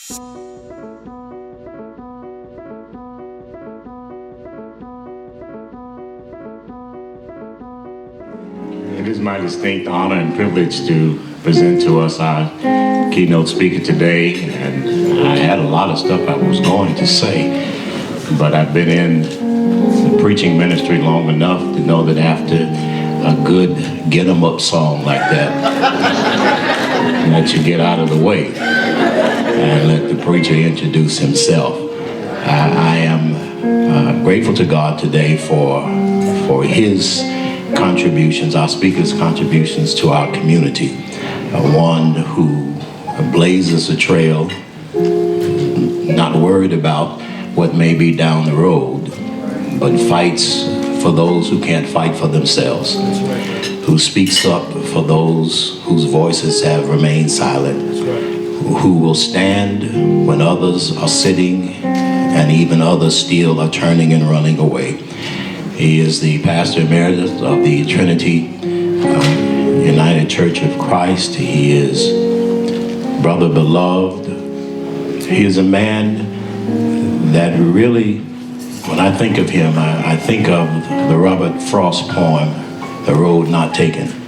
It is my distinct honor and privilege to present to us our keynote speaker today. And I had a lot of stuff I was going to say, but I've been in the preaching ministry long enough to know that after a good get 'em up song like that, that you get out of the way and let the preacher introduce himself. I am grateful to God today for his contributions, our speaker's contributions to our community. One who blazes a trail, not worried about what may be down the road, but fights for those who can't fight for themselves, who speaks up for those whose voices have remained silent, who will stand when others are sitting and even others still are turning and running away. He is the pastor emeritus of the Trinity United Church of Christ. He is brother beloved. He is a man that really, when I think of him, I think of the Robert Frost poem, The Road Not Taken.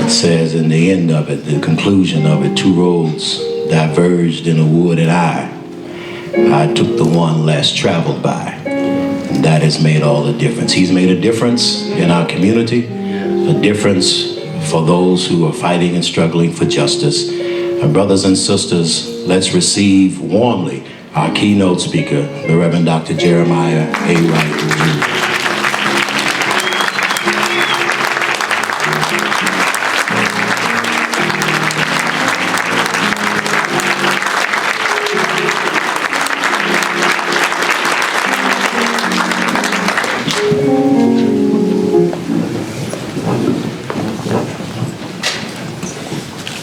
It says in the end of it, the conclusion of it, two roads diverged in a wood and I took the one less traveled by. And that has made all the difference. He's made a difference in our community, a difference for those who are fighting and struggling for justice. Brothers and sisters, let's receive warmly our keynote speaker, the Reverend Dr. Jeremiah A. Wright.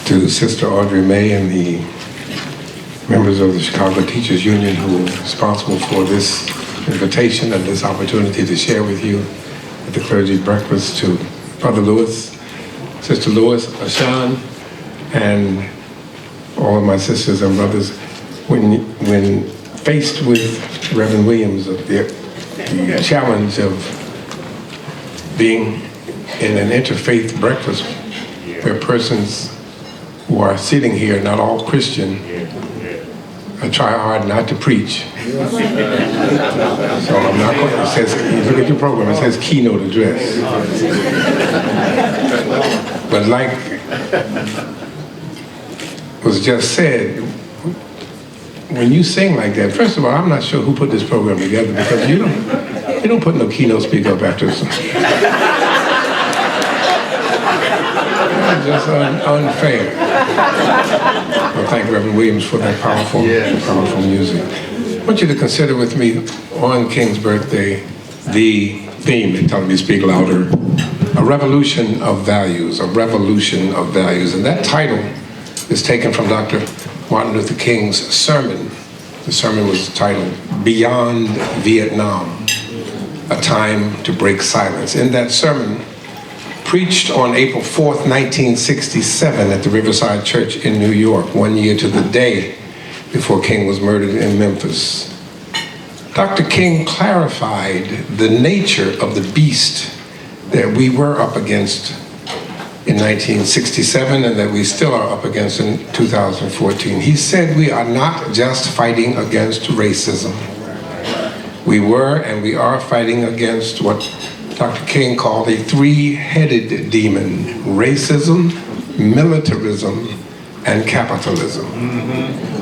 To Sister Audrey May and the members of the Chicago Teachers Union who are responsible for this invitation and this opportunity to share with you at the clergy breakfast, to Brother Lewis, Sister Lewis, Asean, and all of my sisters and brothers. When faced with Reverend Williams, the challenge of being in an interfaith breakfast where persons who are sitting here, not all Christian, I try hard not to preach. So I'm not going to, it says, you look at your program, it says keynote address. But like was just said, when you sing like that, first of all, I'm not sure who put this program together, because you don't put no keynote speaker up after this. Just unfair. Well, thank Reverend Williams for that powerful music. I want you to consider with me on King's birthday the theme, and telling me to speak louder, a revolution of values, a revolution of values. And that title is taken from Dr. Martin Luther King's sermon. The sermon was titled, Beyond Vietnam, a Time to Break Silence. In that sermon, preached on April 4th, 1967 at the Riverside Church in New York, 1 year to the day before King was murdered in Memphis. Dr. King clarified the nature of the beast that we were up against in 1967 and that we still are up against in 2014. He said we are not just fighting against racism. We were and we are fighting against what Dr. King called a three-headed demon: racism, militarism, and capitalism.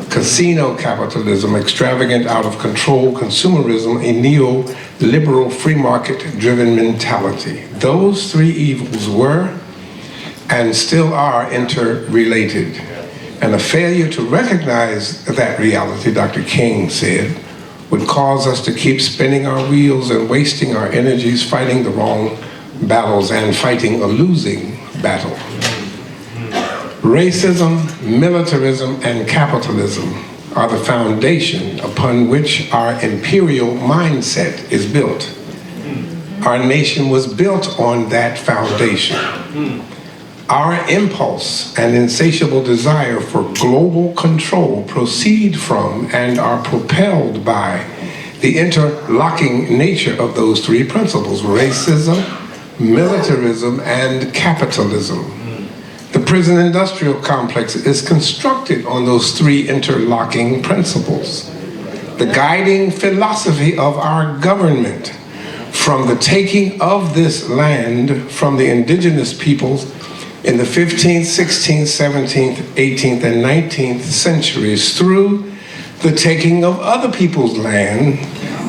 Casino capitalism, extravagant, out-of-control consumerism, a neoliberal free market-driven mentality. Those three evils were and still are interrelated. And a failure to recognize that reality, Dr. King said, would cause us to keep spinning our wheels and wasting our energies fighting the wrong battles and fighting a losing battle. Racism, militarism, and capitalism are the foundation upon which our imperial mindset is built. Our nation was built on that foundation. Our impulse and insatiable desire for global control proceed from and are propelled by the interlocking nature of those three principles: racism, militarism, and capitalism. The prison industrial complex is constructed on those three interlocking principles. The guiding philosophy of our government, from the taking of this land from the indigenous peoples in the 15th, 16th, 17th, 18th, and 19th centuries, through the taking of other people's land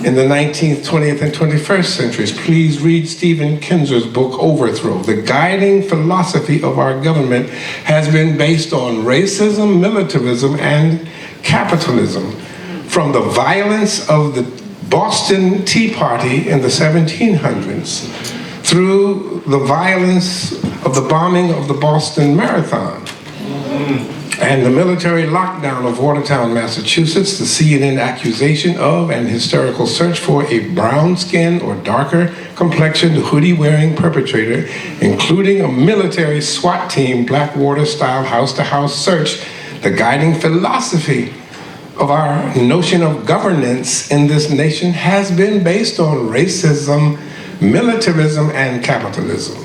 in the 19th, 20th, and 21st centuries. Please read Stephen Kinzer's book, Overthrow. The guiding philosophy of our government has been based on racism, militarism, and capitalism. From the violence of the Boston Tea Party in the 1700s, through the violence of the bombing of the Boston Marathon, and the military lockdown of Watertown, Massachusetts, the CNN accusation of and hysterical search for a brown-skinned or darker complexioned hoodie-wearing perpetrator, including a military SWAT team, Blackwater-style house-to-house search. The guiding philosophy of our notion of governance in this nation has been based on racism, militarism, and capitalism.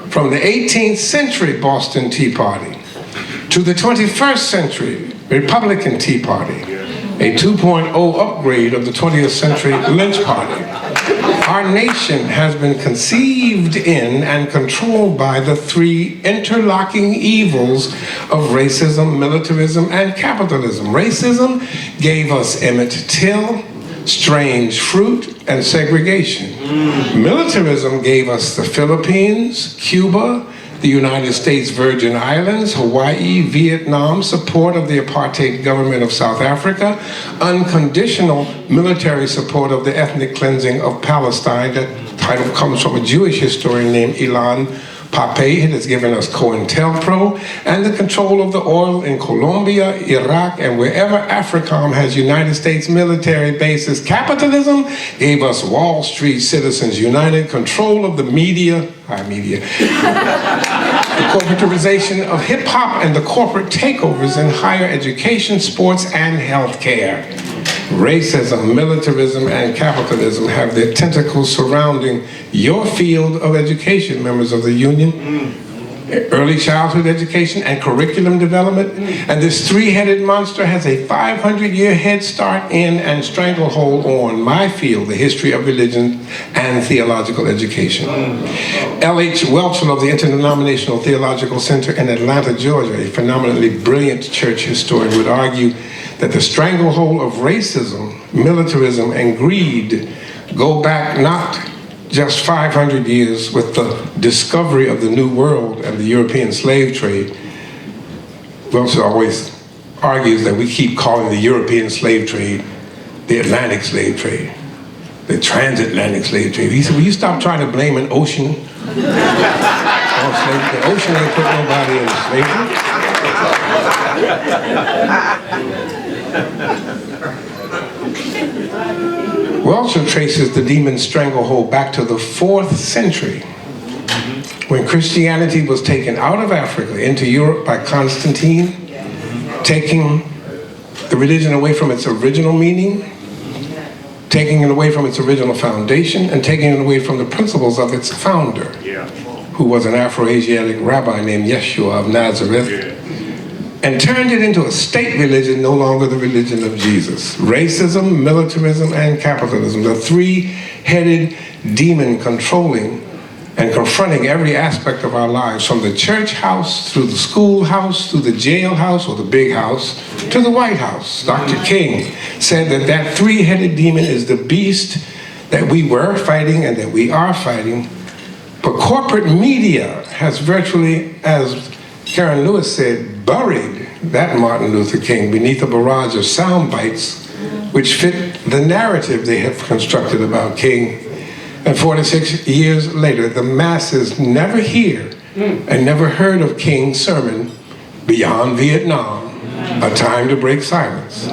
From the 18th century Boston Tea Party to the 21st century Republican Tea Party, a 2.0 upgrade of the 20th century Lynch Party, our nation has been conceived in and controlled by the three interlocking evils of racism, militarism, and capitalism. Racism gave us Emmett Till, strange fruit, and segregation. Militarism gave us the Philippines, Cuba, the United States Virgin Islands, Hawaii, Vietnam, support of the apartheid government of South Africa, unconditional military support of the ethnic cleansing of Palestine. That title comes from a Jewish historian named Ilan Pape. It has given us COINTELPRO, and the control of the oil in Colombia, Iraq, and wherever AFRICOM has United States military bases. Capitalism gave us Wall Street, Citizens United, control of the media, the corporatization of hip-hop, and the corporate takeovers in higher education, sports, and healthcare. Racism, militarism, and capitalism have their tentacles surrounding your field of education, members of the union, early childhood education and curriculum development. And this three-headed monster has a 500-year head start in and stranglehold on my field, the history of religion and theological education. L.H. Welchel of the Interdenominational Theological Center in Atlanta, Georgia, a phenomenally brilliant church historian, would argue that the stranglehold of racism, militarism, and greed go back not just 500 years with the discovery of the New World and the European slave trade. Welchel always argues that we keep calling the European slave trade the Atlantic slave trade, the transatlantic slave trade. He said, will you stop trying to blame an ocean on slavery? The ocean ain't put nobody in slavery. Welchel traces the demon stranglehold back to the 4th century, when Christianity was taken out of Africa into Europe by Constantine, taking the religion away from its original meaning, taking it away from its original foundation, and taking it away from the principles of its founder, who was an Afro-Asiatic rabbi named Yeshua of Nazareth, and turned it into a state religion, no longer the religion of Jesus. Racism, militarism, and capitalism, the three-headed demon controlling and confronting every aspect of our lives, from the church house, through the schoolhouse, through the jailhouse or the big house, to the White House. Dr. King said that that three-headed demon is the beast that we were fighting and that we are fighting. But corporate media has virtually, as Karen Lewis said, buried that Martin Luther King beneath a barrage of sound bites which fit the narrative they have constructed about King. And 46 years later, the masses never hear and never heard of King's sermon, Beyond Vietnam, A Time to Break Silence.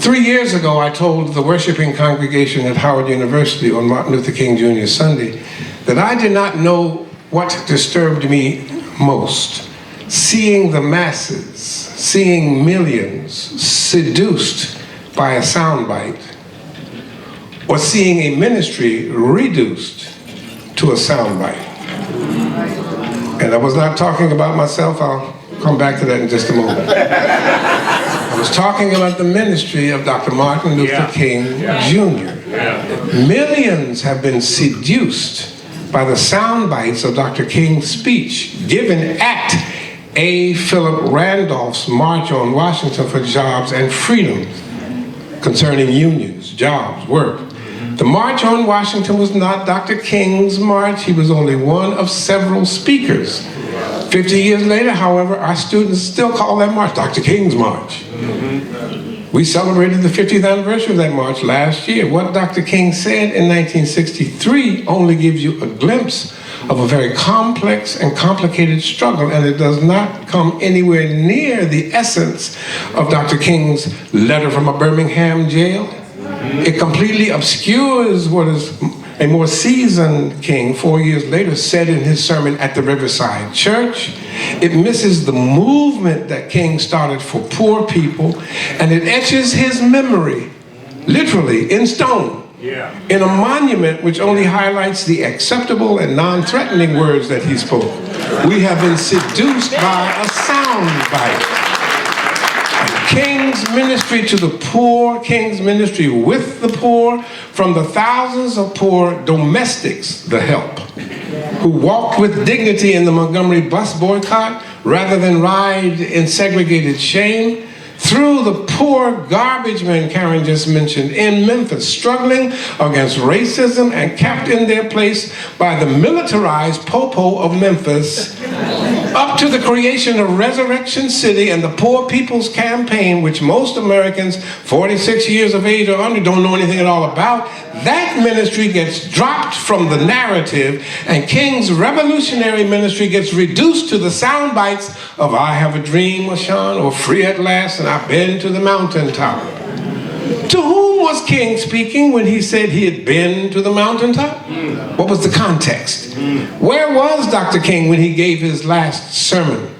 3 years ago, I told the worshiping congregation at Howard University on Martin Luther King Jr. Sunday that I did not know what disturbed me most, seeing the masses, seeing millions seduced by a soundbite, or seeing a ministry reduced to a soundbite. And I was not talking about myself. I'll come back to that in just a moment. I was talking about the ministry of Dr. Martin Luther King Jr. Millions have been seduced by the sound bites of Dr. King's speech given at A. Philip Randolph's March on Washington for Jobs and Freedom concerning unions, jobs, work. The March on Washington was not Dr. King's march. He was only one of several speakers. 50 years later, however, our students still call that march Dr. King's March. We celebrated the 50th anniversary of that march last year. What Dr. King said in 1963 only gives you a glimpse of a very complex and complicated struggle, and it does not come anywhere near the essence of Dr. King's letter from a Birmingham jail. It completely obscures what is a more seasoned King 4 years later said in his sermon at the Riverside Church. It misses the movement that King started for poor people, and it etches his memory, literally in stone, in a monument which only highlights the acceptable and non-threatening words that he spoke. We have been seduced by a sound bite. King's ministry to the poor, King's ministry with the poor, from the thousands of poor domestics, the help, who walked with dignity in the Montgomery bus boycott rather than ride in segregated shame, through the poor garbage men Karen just mentioned in Memphis, struggling against racism and kept in their place by the militarized popo of Memphis, up to the creation of Resurrection City and the Poor People's Campaign, which most Americans 46 years of age or under don't know anything at all about. That ministry gets dropped from the narrative, and King's revolutionary ministry gets reduced to the sound bites of I have a dream, Asean, or free at last, and I've been to the mountaintop. To whom was King speaking when he said he had been to the mountaintop? What was the context? Where was Dr. King when he gave his last sermon?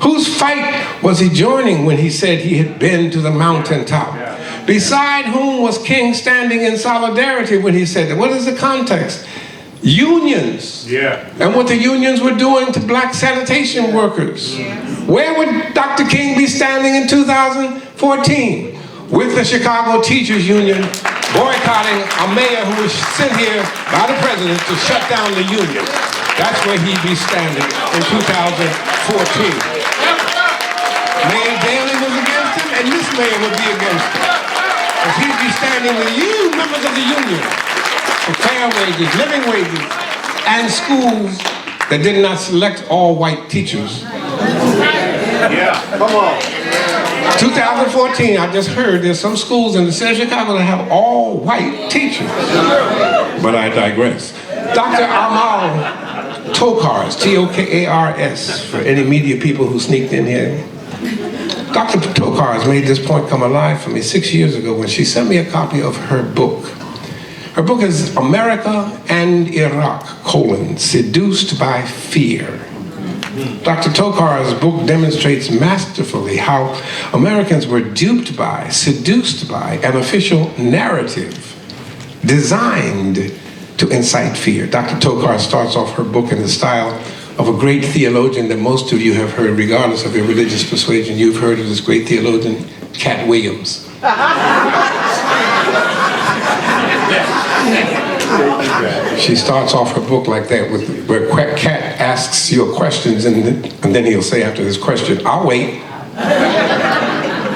Whose fight was he joining when he said he had been to the mountaintop? Beside whom was King standing in solidarity when he said that? What is the context? Unions. And what the unions were doing to black sanitation workers. Where would Dr. King be standing in 2014? With the Chicago Teachers Union boycotting a mayor who was sent here by the president to shut down the union. That's where he'd be standing in 2014. Mayor Daley was against him, and this mayor would be against him. Because he'd be standing with you, members of the union, for fair wages, living wages, and schools that did not select all white teachers. Come on. 2014, I just heard there's some schools in the city of Chicago that have all white teachers. But I digress. Dr. Amal Tokars, T-O-K-A-R-S, for any media people who sneaked in here. Dr. Tokars made this point come alive for me 6 years ago when she sent me a copy of her book. Her book is America and Iraq, Seduced by Fear. Dr. Tokar's book demonstrates masterfully how Americans were duped by, seduced by an official narrative designed to incite fear. Dr. Tokar starts off her book in the style of a great theologian that most of you have heard, regardless of your religious persuasion. You've heard of this great theologian, Cat Williams. She starts off her book like that, where Cat asks you questions, and then he'll say after this question, I'll wait.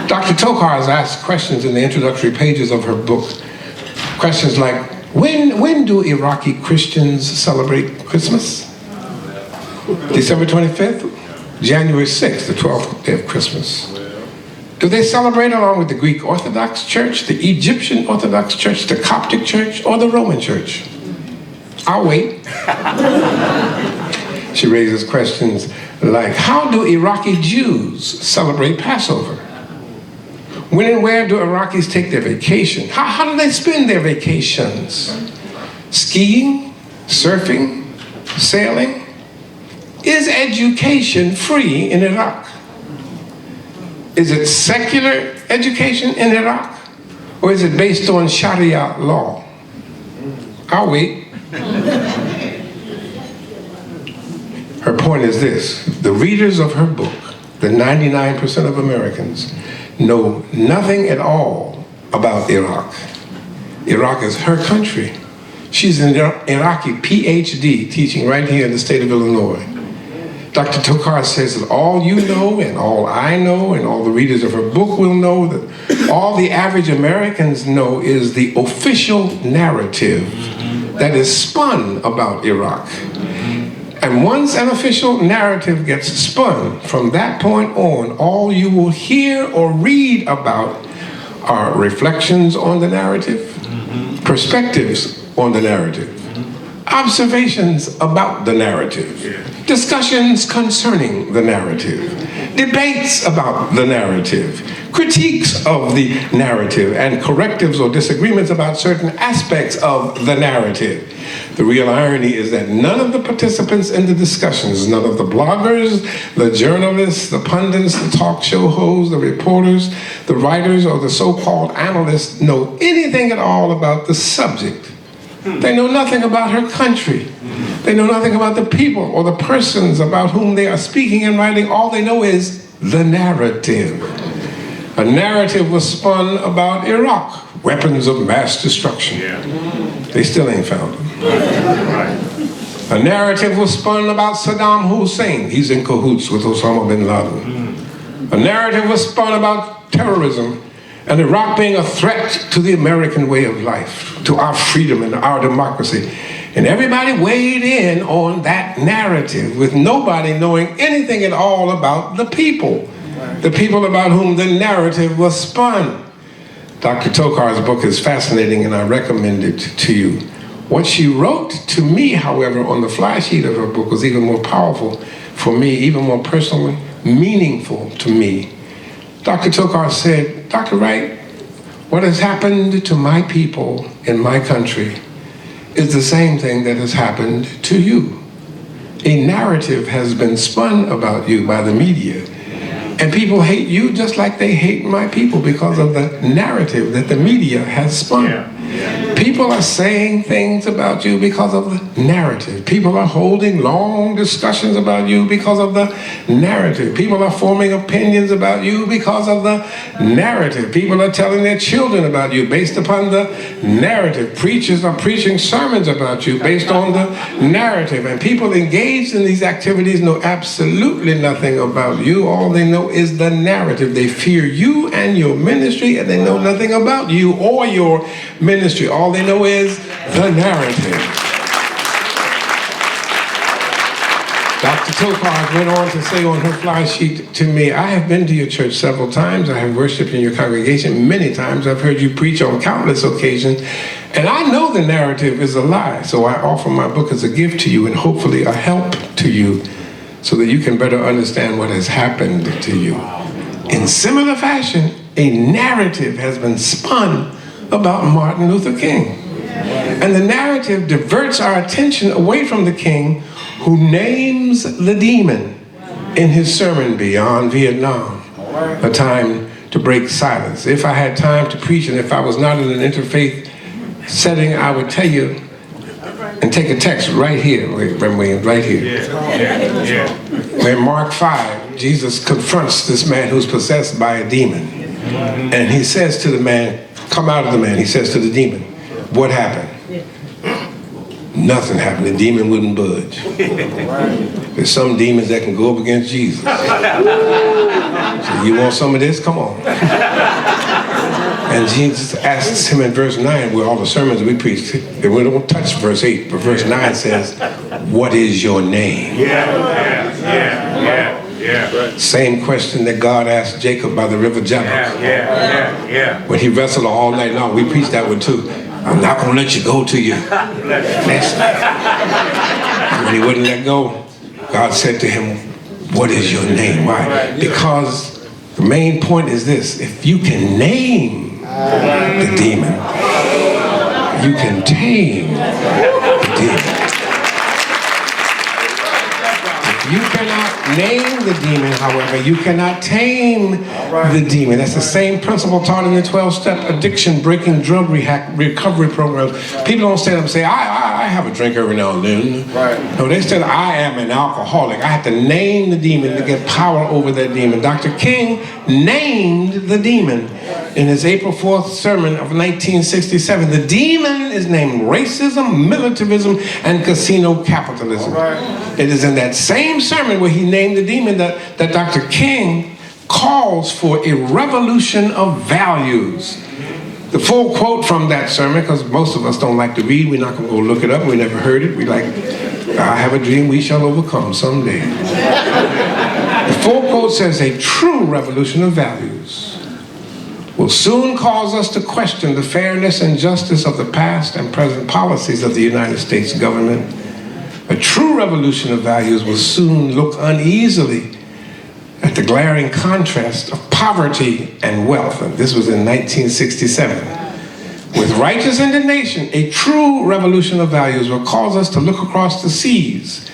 Dr. Tokar has asked questions in the introductory pages of her book. Questions like, when do Iraqi Christians celebrate Christmas? December 25th? January 6th, the 12th day of Christmas. Do they celebrate along with the Greek Orthodox Church, the Egyptian Orthodox Church, the Coptic Church, or the Roman Church? I'll wait. She raises questions like, how do Iraqi Jews celebrate Passover? When and where do Iraqis take their vacation? How do they spend their vacations? Skiing? Surfing? Sailing? Is education free in Iraq? Is it secular education in Iraq? Or is it based on Sharia law? I'll wait. Her point is this: the readers of her book, the 99% of Americans, know nothing at all about Iraq. Iraq is her country. She's an Iraqi PhD teaching right here in the state of Illinois. Dr. Tokar says that all you know and all I know and all the readers of her book will know, that all the average Americans know is the official narrative that is spun about Iraq. And once an official narrative gets spun, from that point on, all you will hear or read about are reflections on the narrative, perspectives on the narrative, observations about the narrative, discussions concerning the narrative, debates about the narrative, critiques of the narrative, and correctives or disagreements about certain aspects of the narrative. The real irony is that none of the participants in the discussions, none of the bloggers, the journalists, the pundits, the talk show hosts, the reporters, the writers, or the so-called analysts know anything at all about the subject. They know nothing about her country. They know nothing about the people or the persons about whom they are speaking and writing. All they know is the narrative. A narrative was spun about Iraq, weapons of mass destruction. They still ain't found them. A narrative was spun about Saddam Hussein. He's in cahoots with Osama bin Laden. A narrative was spun about terrorism and Iraq being a threat to the American way of life, to our freedom and our democracy. And everybody weighed in on that narrative with nobody knowing anything at all about the people about whom the narrative was spun. Dr. Tokar's book is fascinating and I recommend it to you. What she wrote to me, however, on the fly sheet of her book was even more powerful for me, even more personally meaningful to me. Dr. Tokar said, Dr. Wright, what has happened to my people in my country is the same thing that has happened to you. A narrative has been spun about you by the media, and people hate you just like they hate my people because of the narrative that the media has spun. People are saying things about you because of the narrative. People are holding long discussions about you because of the narrative. People are forming opinions about you because of the narrative. People are telling their children about you based upon the narrative. Preachers are preaching sermons about you based on the narrative. And people engaged in these activities know absolutely nothing about you. All they know is the narrative. They fear you and your ministry, and they know nothing about you or your ministry. All they know is the narrative. Dr. Tokar went on to say on her fly sheet to me, I have been to your church several times. I have worshiped in your congregation many times. I've heard you preach on countless occasions. And I know the narrative is a lie. So I offer my book as a gift to you and hopefully a help to you so that you can better understand what has happened to you. In similar fashion, a narrative has been spun about Martin Luther King. And the narrative diverts our attention away from the king who names the demon in his sermon, Beyond Vietnam, A Time to Break Silence. If I had time to preach and if I was not in an interfaith setting, I would tell you and take a text right here, right here. Where Mark 5, Jesus confronts this man who's possessed by a demon. And he says to the man, come out of the man. He says to the demon, what happened? Nothing happened. The demon wouldn't budge. There's some demons that can go up against Jesus. So you want some of this? Come on. And Jesus asks him in verse 9, where all the sermons we preach, and we don't touch verse 8, but verse 9 says, what is your name? Same question that God asked Jacob by the river Jabbok. When he wrestled all night long, we preached that one too. I'm not going to let you go till you bless me. When he wouldn't let go, God said to him, what is your name? Why? Because the main point is this: if you can name the demon, you can tame the demon. If You cannot name the demon, however. You cannot tame the demon. That's the same principle taught in the 12-step addiction breaking drug recovery programs. People don't stand up and say, I have a drink every now and then. Right. No, they said, I am an alcoholic. I have to name the demon to get power over that demon. Dr. King named the demon in his April 4th sermon of 1967. The demon is named racism, militarism, and casino capitalism. Right. It is in that same sermon where he named the demon that Dr. King calls for a revolution of values. The full quote from that sermon, because most of us don't like to read, we're not going to go look it up, we never heard it. We like, I have a dream we shall overcome someday. The full quote says, a true revolution of values will soon cause us to question the fairness and justice of the past and present policies of the United States government. A true revolution of values will soon look uneasily at the glaring contrast of poverty and wealth. And this was in 1967. With righteous indignation, a true revolution of values will cause us to look across the seas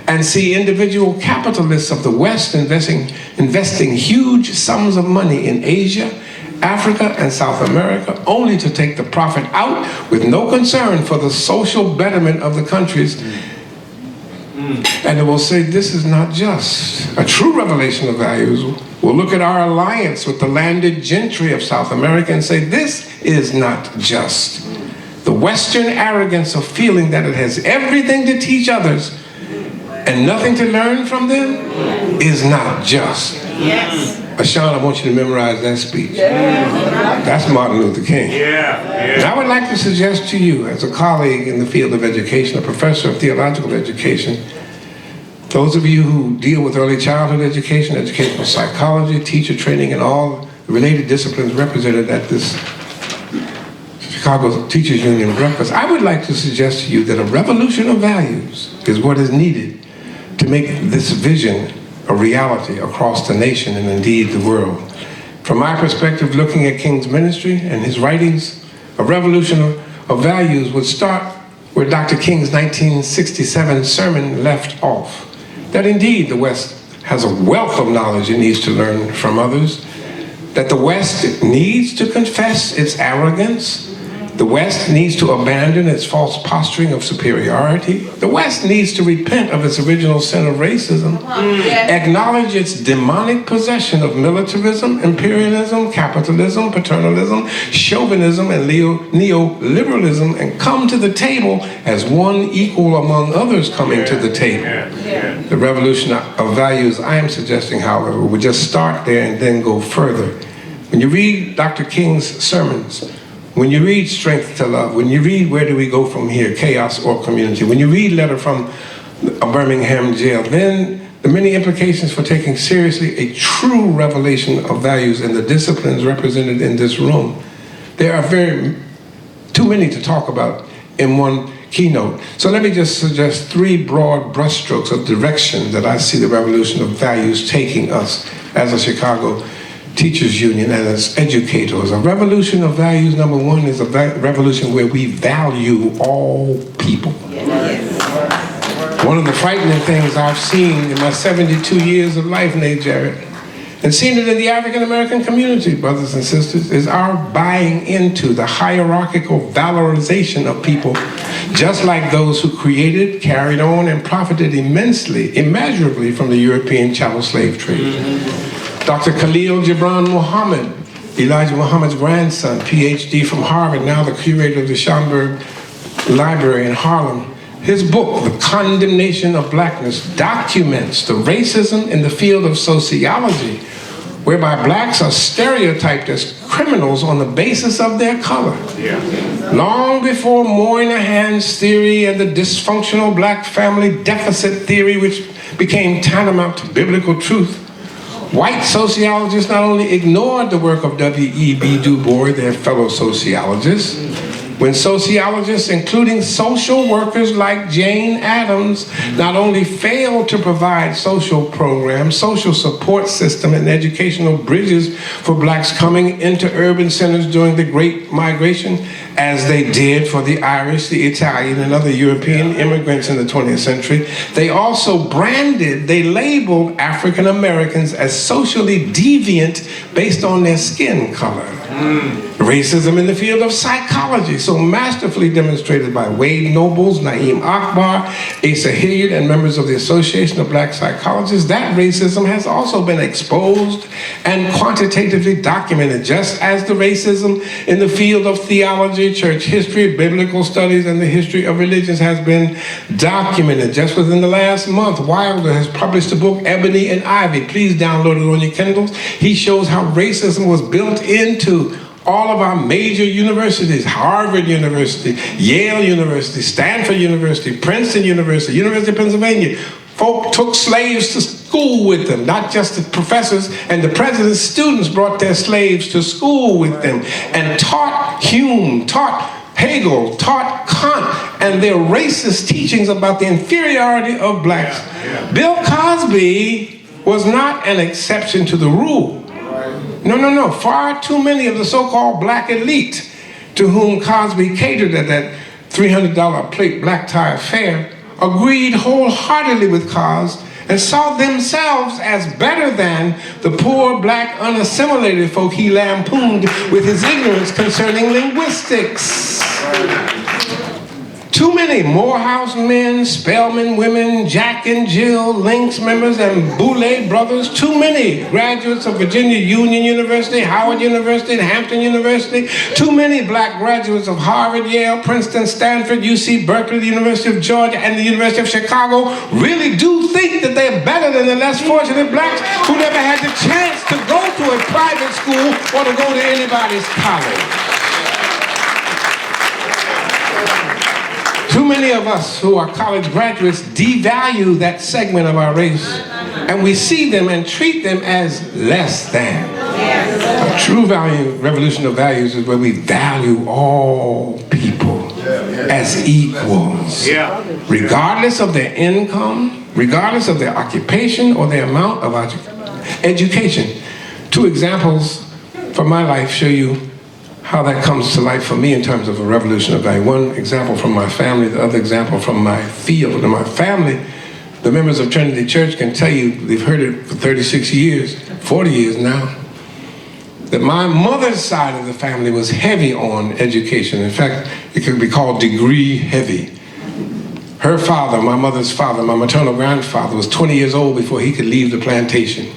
and see individual capitalists of the West investing huge sums of money in Asia, Africa, and South America, only to take the profit out with no concern for the social betterment of the countries. And it will say, this is not just. A true revelation of values will look at our alliance with the landed gentry of South America and say, this is not just. The Western arrogance of feeling that it has everything to teach others and nothing to learn from them is not just. Yes. Asean, I want you to memorize that speech. That's Martin Luther King. And I would like to suggest to you, as a colleague in the field of education, a professor of theological education, those of you who deal with early childhood education, educational psychology, teacher training, and all related disciplines represented at this Chicago Teachers Union breakfast, I would like to suggest to you that a revolution of values is what is needed to make this vision a reality across the nation and indeed the world. From my perspective, looking at King's ministry and his writings, a revolution of values would start where Dr. King's 1967 sermon left off. That indeed the West has a wealth of knowledge it needs to learn from others, that the West needs to confess its arrogance, the West needs to abandon its false posturing of superiority, the West needs to repent of its original sin of racism, acknowledge its demonic possession of militarism, imperialism, capitalism, paternalism, chauvinism, and neoliberalism, and come to the table as one equal among others coming to the table. The revolution of values, I am suggesting, however, would just start there and then go further. When you read Dr. King's sermons, when you read Strength to Love, when you read Where Do We Go From Here, Chaos or Community, when you read Letter from a Birmingham Jail, then the many implications for taking seriously a true revelation of values in the disciplines represented in this room, there are too many to talk about in one keynote. So let me just suggest three broad brushstrokes of direction that I see the revolution of values taking us as a Chicago Teachers Union and as educators. A revolution of values, number one, is a revolution where we value all people. One of the frightening things I've seen in my 72 years of life, Nate Jarrett, and seen it in the African American community, brothers and sisters, is our buying into the hierarchical valorization of people, just like those who created, carried on, and profited immeasurably from the European chattel slave trade. Dr. Khalil Gibran Muhammad, Elijah Muhammad's grandson, PhD from Harvard, now the curator of the Schomburg Library in Harlem, his book, The Condemnation of Blackness, documents the racism in the field of sociology, whereby blacks are stereotyped as criminals on the basis of their color. Long before Moynihan's theory and the dysfunctional black family deficit theory, which became tantamount to biblical truth, white sociologists not only ignored the work of W.E.B. Du Bois, their fellow sociologists, When sociologists, including social workers like Jane Addams, not only failed to provide social programs, social support system, and educational bridges for blacks coming into urban centers during the Great Migration, as they did for the Irish, the Italian, and other European immigrants in the 20th century, they also they labeled African Americans as socially deviant based on their skin color. Racism in the field of psychology, so masterfully demonstrated by Wade Nobles, Naeem Akbar, Asa Hilliard, and members of the Association of Black Psychologists, that racism has also been exposed and quantitatively documented, just as the racism in the field of theology, church history, biblical studies, and the history of religions has been documented. Just within the last month, Wilder has published the book Ebony and Ivy. Please download it on your Kindles. He shows how racism was built into all of our major universities: Harvard University, Yale University, Stanford University, Princeton University, University of Pennsylvania. Folk took slaves to school with them, not just the professors and the president's students brought their slaves to school with them and taught Hume, taught Hegel, taught Kant, and their racist teachings about the inferiority of blacks. Bill Cosby was not an exception to the rule. No. Far too many of the so-called black elite to whom Cosby catered at that $300 plate black tie affair agreed wholeheartedly with Cos and saw themselves as better than the poor black unassimilated folk he lampooned with his ignorance concerning linguistics. Too many Morehouse men, Spelman women, Jack and Jill, Lynx members, and Boulay brothers. Too many graduates of Virginia Union University, Howard University, and Hampton University. Too many black graduates of Harvard, Yale, Princeton, Stanford, UC Berkeley, the University of Georgia, and the University of Chicago really do think that they're better than the less fortunate blacks who never had the chance to go to a private school or to go to anybody's college. Too many of us who are college graduates devalue that segment of our race, and we see them and treat them as less than. A true revolution of values is where we value all people as equals, regardless of their income, regardless of their occupation or their amount of education. Two examples from my life show you how that comes to life for me in terms of a revolution of value. One example from my family, the other example from my field. In my family, the members of Trinity Church can tell you, they've heard it for 36 years, 40 years now, that my mother's side of the family was heavy on education. In fact, it could be called degree heavy. Her father, my mother's father, my maternal grandfather, was 20 years old before he could leave the plantation.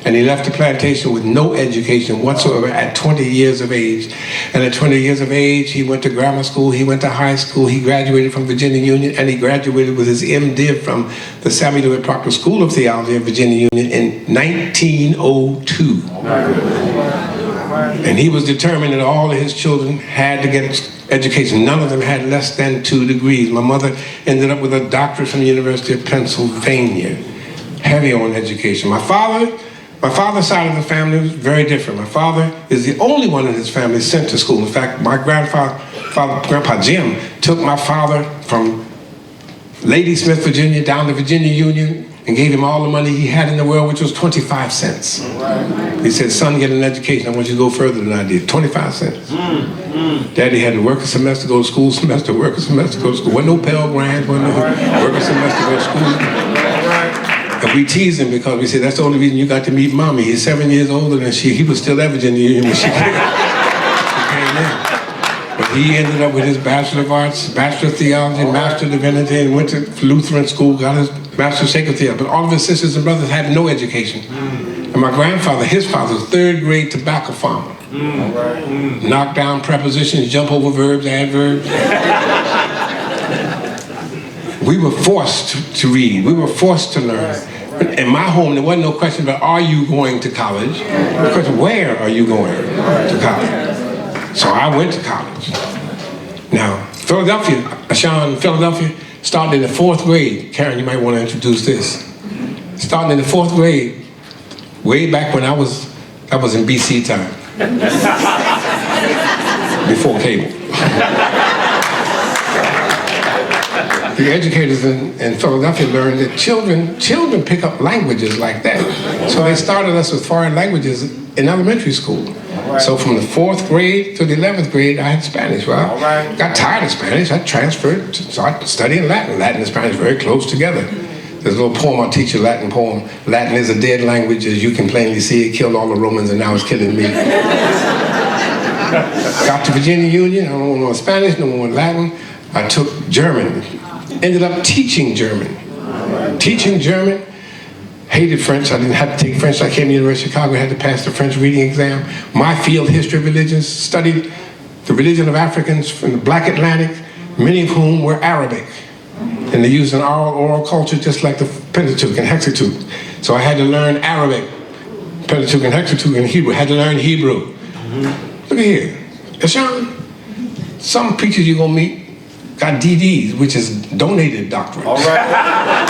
And he left the plantation with no education whatsoever at 20 years of age. And at 20 years of age, he went to grammar school, he went to high school, he graduated from Virginia Union, and he graduated with his MDiv from the Samuel W. Proctor School of Theology at Virginia Union in 1902. And he was determined that all of his children had to get education. None of them had less than 2 degrees. My mother ended up with a doctorate from the University of Pennsylvania. Heavy on education. My father's side of the family was very different. My father is the only one in his family sent to school. In fact, my Grandpa Jim, took my father from Ladysmith, Virginia, down to Virginia Union and gave him all the money he had in the world, which was 25 cents. He said, son, get an education. I want you to go further than I did. 25 cents. Daddy had to work a semester, go to school, semester, work a semester, go to school. Wasn't no Pell Grant, wasn't no work a semester, go to school. And we teased him because we said, that's the only reason you got to meet Mommy. He's 7 years older than she. He was still at Virginia Union when she came in. But he ended up with his Bachelor of Arts, Bachelor of Theology, Master of Divinity, and went to Lutheran school, got his Master of Sacred Theology. But all of his sisters and brothers had no education. And my grandfather, his father, was 3rd grade tobacco farmer. Knock down prepositions, jump over verbs, adverbs. We were forced to read. We were forced to learn. In my home, there wasn't no question about, are you going to college? The question, where are you going to college? So I went to college. Now, Philadelphia, Asean, Philadelphia, started in the 4th grade. Karen, you might want to introduce this. Starting in the 4th grade, way back when I was in BC time. Before cable. The educators in Philadelphia learned that children pick up languages like that. So they started us with foreign languages in elementary school. So from the 4th grade to the 11th grade, I had Spanish. Well, I got tired of Spanish. I transferred to start studying Latin. Latin and Spanish very close together. There's a little poem I'll teach you, Latin poem. Latin is a dead language, as you can plainly see. It killed all the Romans, and now it's killing me. Got to Virginia Union. I don't know Spanish, no more Latin. I took German. Ended up teaching German. Teaching German. Hated French. I didn't have to take French. I came to the University of Chicago, had to pass the French reading exam. My field, history of religions, studied the religion of Africans from the Black Atlantic, many of whom were Arabic. And they used an oral culture just like the Pentateuch and Hexateuch. So I had to learn Arabic, Pentateuch and Hexateuch, and Hebrew. I had to learn Hebrew. Look at here. Asean, some preachers you're going to meet got DDs, which is donated doctorates. All right.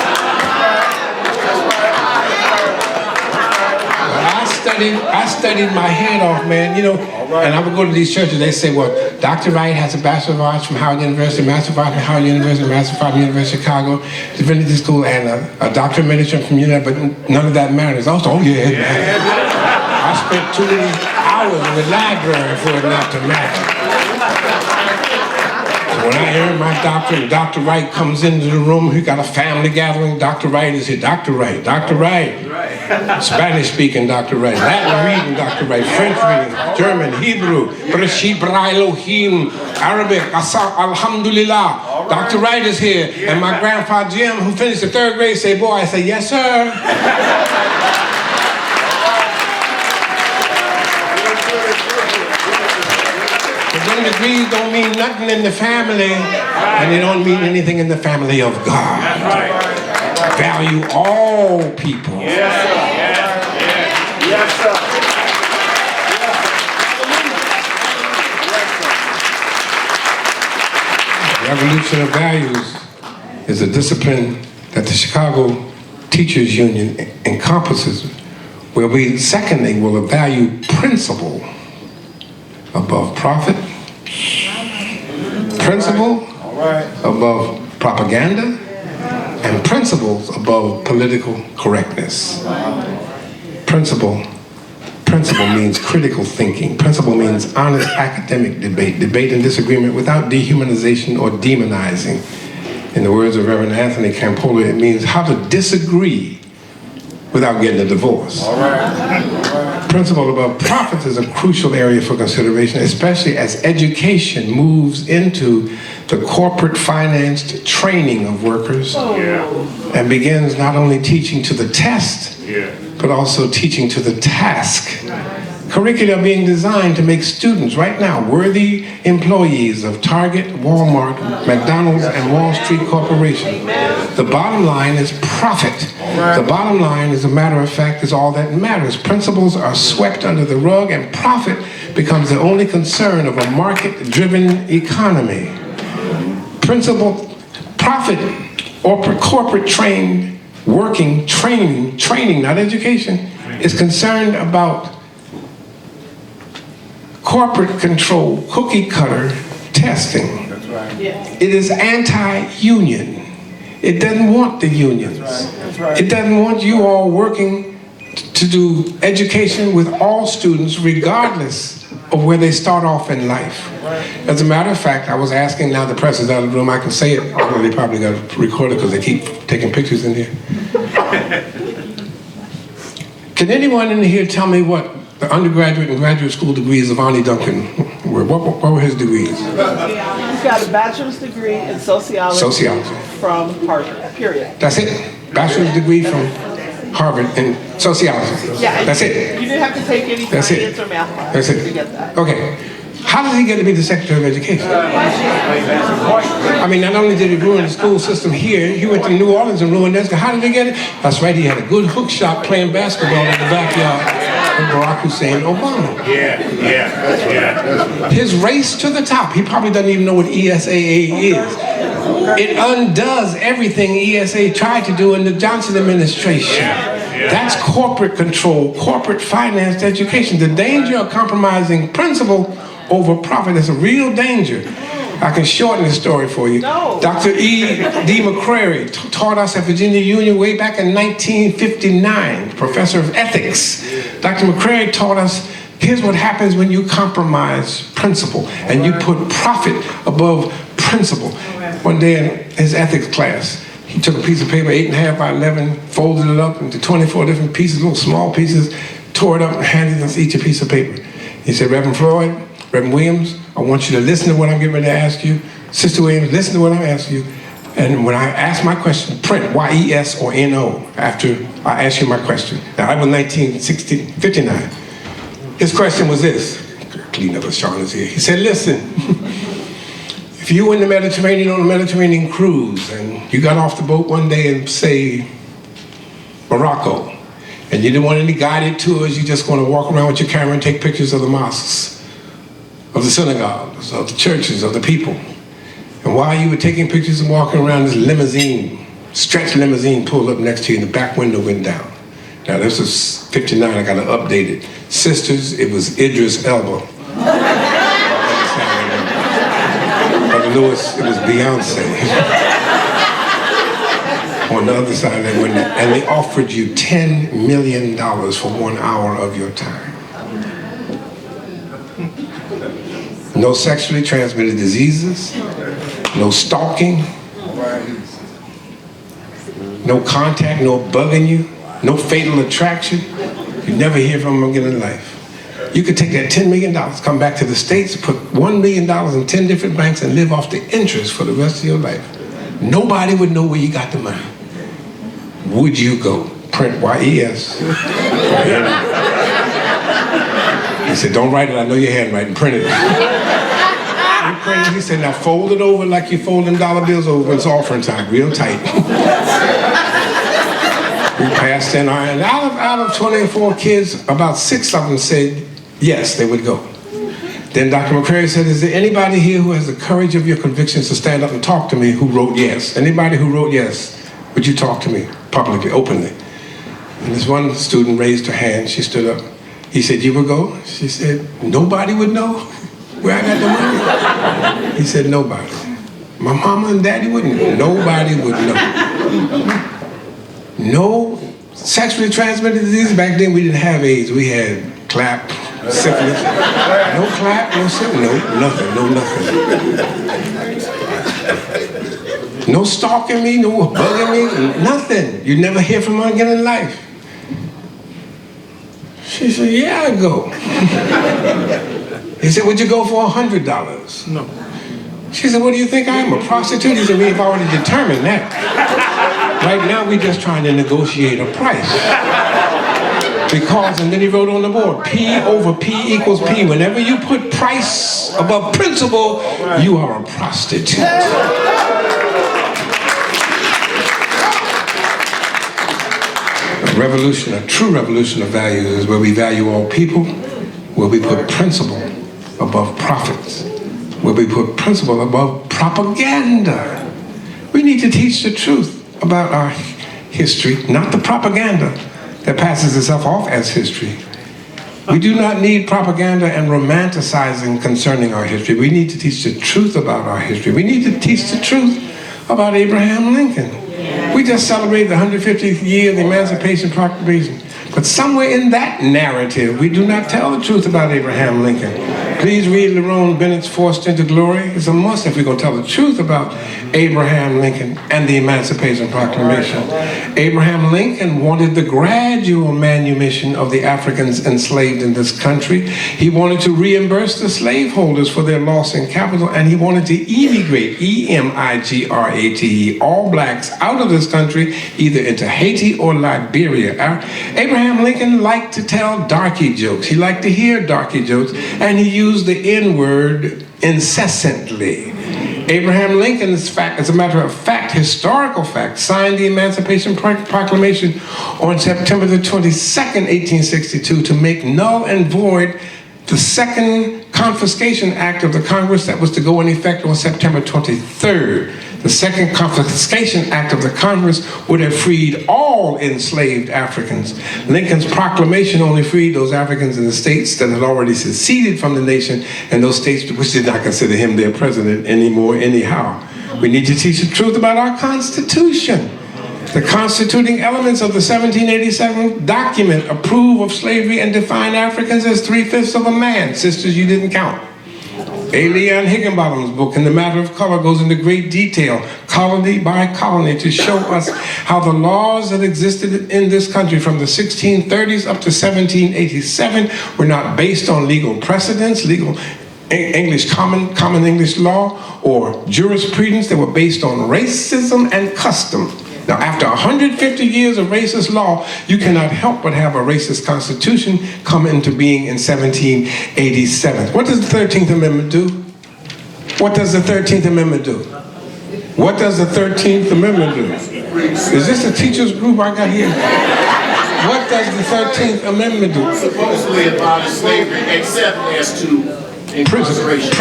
I studied my head off, man, you know, and I would go to these churches, they say, well, Dr. Wright has a Bachelor of Arts from Howard University, Master of Arts from Howard University, Master of Arts from University of Chicago, Divinity School, and a Doctor of Ministry from UNI, but none of that matters. Also, oh yeah, it matters. I spent too many hours in the library for it not to matter. When I earned my doctorate, and Dr. Wright comes into the room, he got a family gathering, Dr. Wright is here, Dr. Wright, Dr. Wright. Spanish speaking Dr. Wright, Latin reading Dr. Wright, French reading, German, Hebrew, Bereshit bara Elohim, Arabic, Alhamdulillah. Dr. Wright is here, and my grandpa Jim, who finished the 3rd grade, say, boy, I say, yes, sir. Degrees don't mean nothing in the family, and they don't mean anything in the family of God. Value all people. Yes, sir. Revolution of values is a discipline that the Chicago Teachers Union encompasses, where we, secondly, will value principle above profit, principle above propaganda, and principles above political correctness. Principle means critical thinking. Principle means honest academic debate and disagreement without dehumanization or demonizing. In the words of Reverend Anthony Campola, it means how to disagree without getting a divorce. Principle about profits is a crucial area for consideration, especially as education moves into the corporate financed training of workers and begins not only teaching to the test, but also teaching to the task. Curricula being designed to make students right now worthy employees of Target, Walmart, McDonald's, and Wall Street Corporation. The bottom line is profit. The bottom line, as a matter of fact, is all that matters. Principles are swept under the rug, and profit becomes the only concern of a market-driven economy. Profit, or corporate trained, working, training, not education, is concerned about corporate control, cookie cutter testing. That's right. It is anti-union. It doesn't want the unions. That's right. It doesn't want you all working to do education with all students regardless of where they start off in life. As a matter of fact, I was asking, now the press is out of the room, I can say it, although they probably got to record it because they keep taking pictures in here. Can anyone in here tell me what the undergraduate and graduate school degrees of Arnie Duncan were? What were his degrees? He's got a bachelor's degree in sociology from Harvard, period. That's it? Bachelor's degree from Harvard in sociology? Yeah. That's it? You didn't have to take any That's science it. or math class That's to it? get that. Okay. How did he get to be the Secretary of Education? I mean, not only did he ruin the school system here, he went to New Orleans and ruined that. How did he get it? That's right, he had a good hook shot playing basketball in the backyard of Barack Hussein Obama. Yeah. His race to the top, he probably doesn't even know what ESAA is. It undoes everything ESA tried to do in the Johnson administration. That's corporate control, corporate financed education. The danger of compromising principle over profit. That's a real danger. I can shorten the story for you. No. Dr. E.D. McCrary taught us at Virginia Union way back in 1959, professor of ethics. Dr. McCrary taught us, here's what happens when you compromise principle and you put profit above principle. One day in his ethics class, he took a piece of paper, 8.5 by 11, folded it up into 24 different pieces, little small pieces, tore it up and handed us each a piece of paper. He said, Reverend Floyd, Reverend Williams, I want you to listen to what I'm getting ready to ask you. Sister Williams, listen to what I'm asking you. And when I ask my question, print Y-E-S or N-O after I ask you my question. Now, that was 1959. His question was this. Clean up, Sean is here. He said, listen, if you were in the Mediterranean on a Mediterranean cruise and you got off the boat one day in, say, Morocco, and you didn't want any guided tours, you just want to walk around with your camera and take pictures of the mosques, of the synagogues, of the churches, of the people. And while you were taking pictures and walking around, this limousine, stretched limousine pulled up next to you and the back window went down. Now this was 59, I gotta update it. Sisters, it was Idris Elba. Brother Lewis, it was Beyonce. On the other side of that window, and they offered you $10 million for 1 hour of your time. No sexually transmitted diseases, no stalking, no contact, no bugging you, no fatal attraction. You never hear from them again in life. You could take that $10 million, come back to the States, put $1 million in 10 different banks and live off the interest for the rest of your life. Nobody would know where you got the money. Would you go? Print Y-E-S. He said, don't write it, I know your handwriting, print it. He said, now fold it over like you fold them dollar bills over when it's offering time, real tight. We passed in our, and out of 24 kids, about 6 of them said yes, they would go. Then Dr. McCrary said, is there anybody here who has the courage of your convictions to stand up and talk to me who wrote yes? Anybody who wrote yes, would you talk to me publicly, openly? And this one student raised her hand, she stood up. He said, you would go? She said, nobody would know where I got the money. He said, nobody. My mama and daddy wouldn't know. Nobody would know. No sexually transmitted disease. Back then we didn't have AIDS. We had clap, syphilis. No clap, no syphilis, no nothing, no nothing. No stalking me, no bugging me, nothing. You never hear from her again in life. She said, yeah, I'd go. He said, would you go for $100? No. She said, what do you think I am, a prostitute? He said, we've already determined that. Right now, we're just trying to negotiate a price. Because, and then he wrote on the board, P over P equals P. Whenever you put price above principle, you are a prostitute. A revolution, a true revolution of values is where we value all people, where we put principle above profits, where we put principle above propaganda. We need to teach the truth about our history, not the propaganda that passes itself off as history. We do not need propaganda and romanticizing concerning our history. We need to teach the truth about our history. We need to teach the truth about Abraham Lincoln. We just celebrated the 150th year of the Emancipation Proclamation. But somewhere in that narrative, we do not tell the truth about Abraham Lincoln. Please read Lerone Bennett's Forced into Glory. It's a must if we're going to tell the truth about Abraham Lincoln and the Emancipation Proclamation. Abraham Lincoln wanted the gradual manumission of the Africans enslaved in this country. He wanted to reimburse the slaveholders for their loss in capital, and he wanted to emigrate, E-M-I-G-R-A-T-E, all blacks out of this country, either into Haiti or Liberia. Abraham Lincoln liked to tell darky jokes. He liked to hear darky jokes, and he used the N-word incessantly. Abraham Lincoln, as a matter of fact, historical fact, signed the Emancipation Proclamation on September the 22nd, 1862, to make null and void the Second Confiscation Act of the Congress that was to go in effect on September 23rd. The Second Confiscation Act of the Congress would have freed all enslaved Africans. Lincoln's proclamation only freed those Africans in the states that had already seceded from the nation, and those states which did not consider him their president anymore anyhow. We need to teach the truth about our Constitution. The constituting elements of the 1787 document approve of slavery and define Africans as 3/5 of a man. Sisters, you didn't count. A. Leon Higginbottom's book, In the Matter of Color, goes into great detail, colony by colony, to show us how the laws that existed in this country from the 1630s up to 1787 were not based on legal precedents, legal English, common English law, or jurisprudence. They were based on racism and custom. Now, after 150 years of racist law, you cannot help but have a racist constitution come into being in 1787. What does the 13th Amendment do? What does the 13th Amendment do? What does the 13th Amendment do? Is this a teacher's group I got here? What does the 13th Amendment do? Supposedly abolish slavery, except as to incarceration.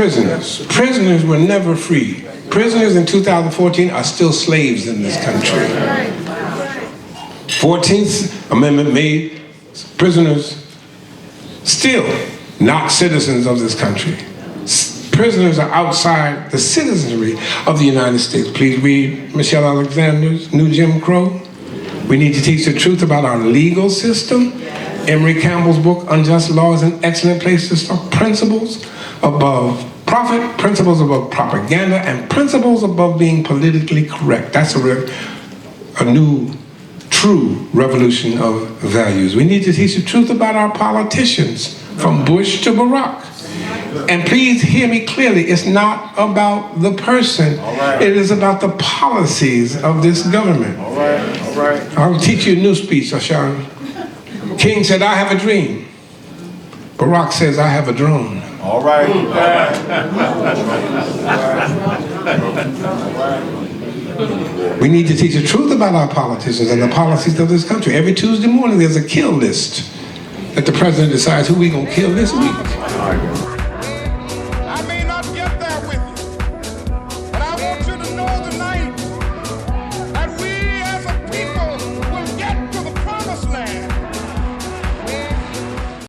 Prisoners were never free. Prisoners in 2014 are still slaves in this country. 14th Amendment made prisoners still not citizens of this country. Prisoners are outside the citizenry of the United States. Please read Michelle Alexander's New Jim Crow. We need to teach the truth about our legal system. Emory Campbell's book, Unjust Law, is an excellent place to start. Principles above profit, principles above propaganda, and principles above being politically correct. That's a new, true revolution of values. We need to teach the truth about our politicians, from Bush to Barack. And please hear me clearly, it's not about the person. It is about the policies of this government. I'll teach you a new speech, Asean. King said, I have a dream. Barack says, I have a drone. All right. We need to teach the truth about our politicians and the policies of this country. Every Tuesday morning, there's a kill list that the president decides who we gonna kill this week.